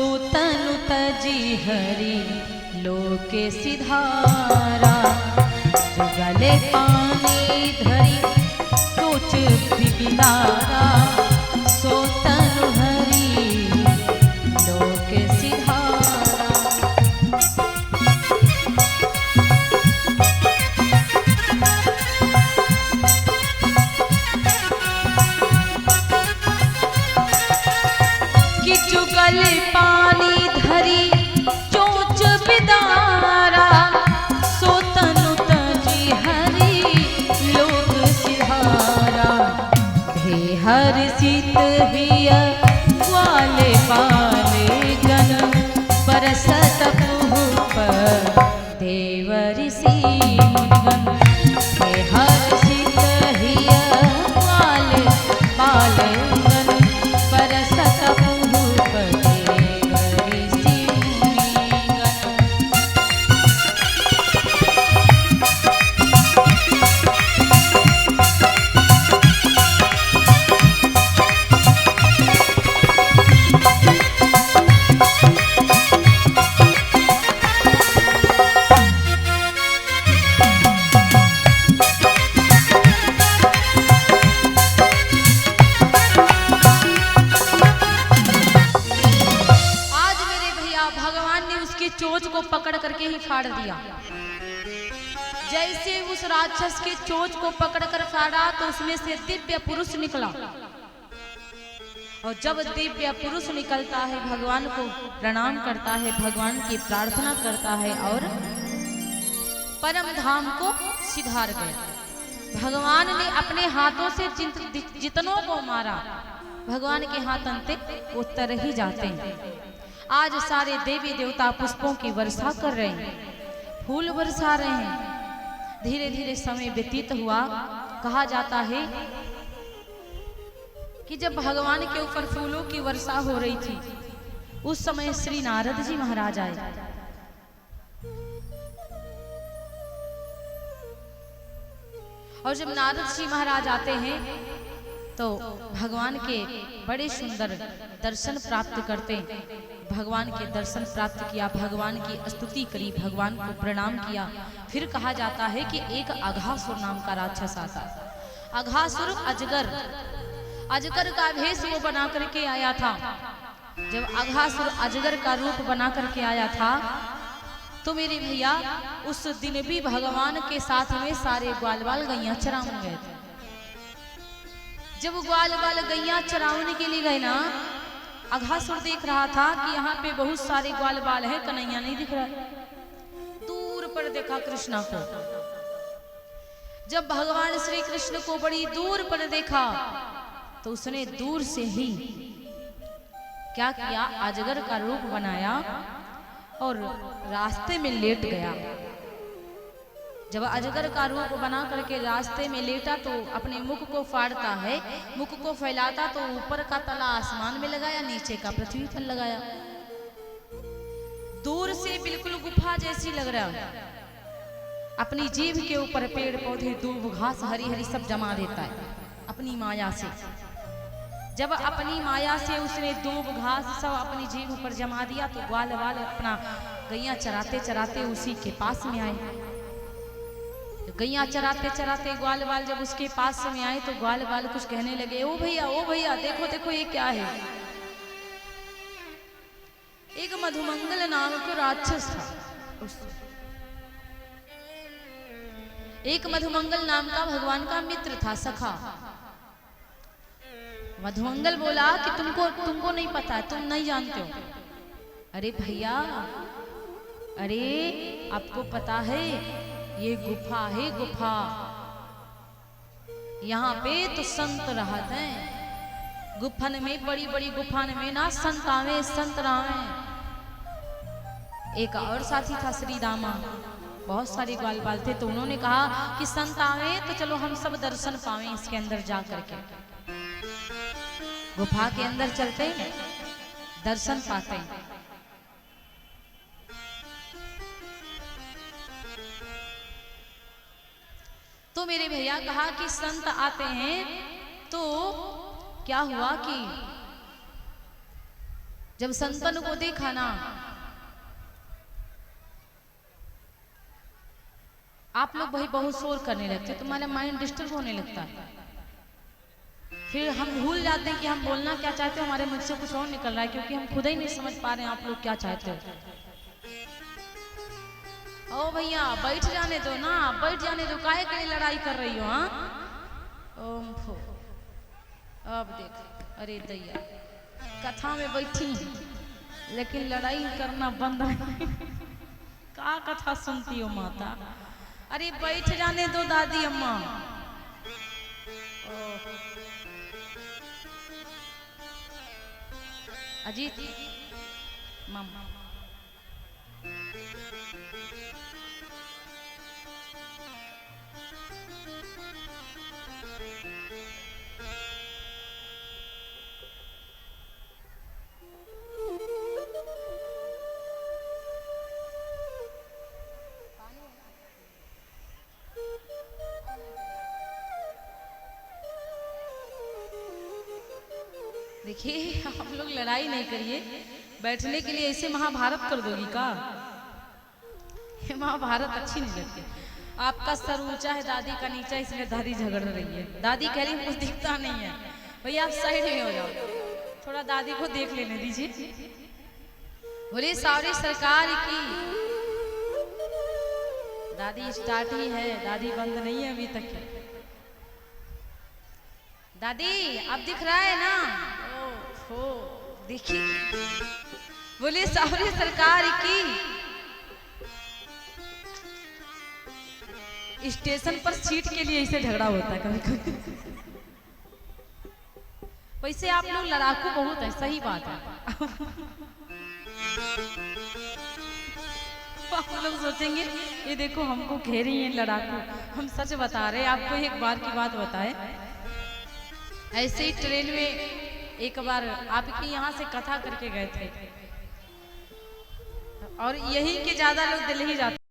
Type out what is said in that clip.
सोतनु तजी हरि लोके सिधारा, जो गले पानी धरी सोच बिबिदारा, सोतनु हरि लोके सिधारा। कि जो गले पानी धरी चोच बिदारा, सोतनु तजी हरि लोक सिधारा। भे हर सीत हिय ग्वाले पाले गन, बरसत पुहुप देव ऋषि मुनिगन। भे हर सीत हिय ग्वाले पाले गन, बरसत पुहुप देव ऋषि मुनिगन। आज मेरे भैया भगवान ने उसकी चोंच को पकड़ करके ही फाड़ दिया। जैसे उस राक्षस के चोंच को पकड़कर फाड़ा तो उसमें से दिव्य पुरुष निकला। और जब दिव्य पुरुष निकलता है भगवान को प्रणाम करता है, भगवान की प्रार्थना करता है और परम धाम को सिधार गया। भगवान ने अपने हाथों से जितनों को मारा, भगवान के हाथ अंते उतर ही जाते हैं। आज सारे देवी देवता पुष्पों की वर्षा कर रहे हैं, फूल बरसा रहे हैं। धीरे धीरे समय व्यतीत हुआ। कहा जाता है कि जब भगवान के ऊपर फूलों की वर्षा हो रही थी, उस समय श्री नारद जी महाराज आए। और जब नारद जी महाराज आते हैं तो भगवान के बड़े सुंदर दर्शन प्राप्त करते। भगवान के दर्शन प्राप्त किया, भगवान की स्तुति करी, भगवान को प्रणाम किया। फिर कहा जाता है कि एक अघासुर नाम का राक्षस आता। अघासुर अजगर का भेष वो बना करके आया था। जब अघासुर अजगर का रूप बना करके आया था तो मेरे भैया उस दिन भी भगवान के साथ में सारे ग्वाल बाल गैया चरावन गए थे। जब ग्वाल बाल गैया चरावने के लिए गए ना, अघासुर देख रहा था कि यहाँ पे बहुत सारे ग्वाल बाल है, कन्हैया नहीं दिख रहा। दूर पर देखा कृष्णा को। जब भगवान श्री कृष्ण को बड़ी दूर पर देखा तो उसने दूर से ही क्या किया, अजगर का रूप बनाया और रास्ते में लेट गया। जब अजगर का रूप बना करके रास्ते में लेटा तो अपने मुख को फाड़ता है, मुख को फैलाता तो ऊपर का तला आसमान में लगाया, नीचे का पृथ्वी पर लगाया। दूर से बिल्कुल गुफा जैसी लग रहा। अपनी जीभ के ऊपर पेड़ पौधे दूब घास हरी हरी सब जमा देता है अपनी माया से। जब अपनी माया से उसने दूब घास सब अपनी जीभ पर जमा दिया तो ग्वाल बाल अपना गैया चराते चराते उसी के पास में आए। गैया चराते चराते ग्वाल बाल जब उसके पास में आए तो ग्वाल बाल कुछ कहने लगे, ओ भैया देखो देखो ये क्या है। एक मधुमंगल नाम का राक्षस था। एक मधुमंगल नाम का भगवान का मित्र था, सखा। मधुमंगल बोला कि तुमको नहीं पता है, तुम नहीं जानते हो। अरे भैया, अरे आपको पता है ये गुफा है, गुफा। यहाँ पे तो संत रहते हैं। गुफन में, बड़ी बड़ी गुफान में ना संत आवे, संत रावे। एक और साथी था श्री दामा, बहुत सारे ग्वाल बाल थे। तो उन्होंने कहा कि संत आवे तो चलो हम सब दर्शन पावे इसके अंदर जा करके। गुफा के अंदर चलते हैं, दर्शन पाते हैं। तो मेरे भैया कहा कि संत आते हैं। तो क्या हुआ कि जब संतन को देखा ना, आप लोग वही बहुत शोर करने लगते, तुम्हारा माइंड डिस्टर्ब होने लगता है, फिर हम भूल जाते हैं कि हम बोलना क्या चाहते हो, हमारे मुझ से कुछ और निकल रहा है, क्योंकि हम खुद ही नहीं समझ पा रहे हैं आप लोग क्या चाहते हो। ओ भैया बैठ जाने दो ना, बैठ जाने दो, काहे के लिए लड़ाई कर रही हो? हाँ ओम फो, अब देख, अरे दैया कथा में बैठी लेकिन लड़ाई करना बंद है। का कथा सुनती हो माता? अरे बैठ जाने दो दादी अम्मा। अजीत मम्मा देखिए, आप लोग लड़ाई नहीं करिए, बैठने के लिए ऐसे महाभारत कर दोगी का? ये महाभारत अच्छी नहीं लगती। आपका सर ऊंचा है, दादी का नीचा, इसलिए दादी झगड़ रही है। दादी कह रही मुझे दिखता नहीं है। भैया आप साइड में हो जाओ, थोड़ा दादी को देख लेने दीजिए। बोले सारी सरकार की। दादी स्टार्ट ही है, दादी बंद नहीं है अभी तक। दादी अब दिख रहा है ना? ओहो देखिए, बोले सारी सरकार की। स्टेशन पर सीट के लिए ऐसे झगड़ा होता है कभी कभी। वैसे आप लोग लड़ाकू बहुत है, सही बात है। आप लोग सोचेंगे ये देखो हमको घेर रही है लड़ाकू, हम सच बता रहे हैं आपको। एक बार की बात बताए, ऐसे ही ट्रेन में एक बार आपके यहाँ से कथा करके गए थे, और यही के ज्यादा लोग दिल्ली जाते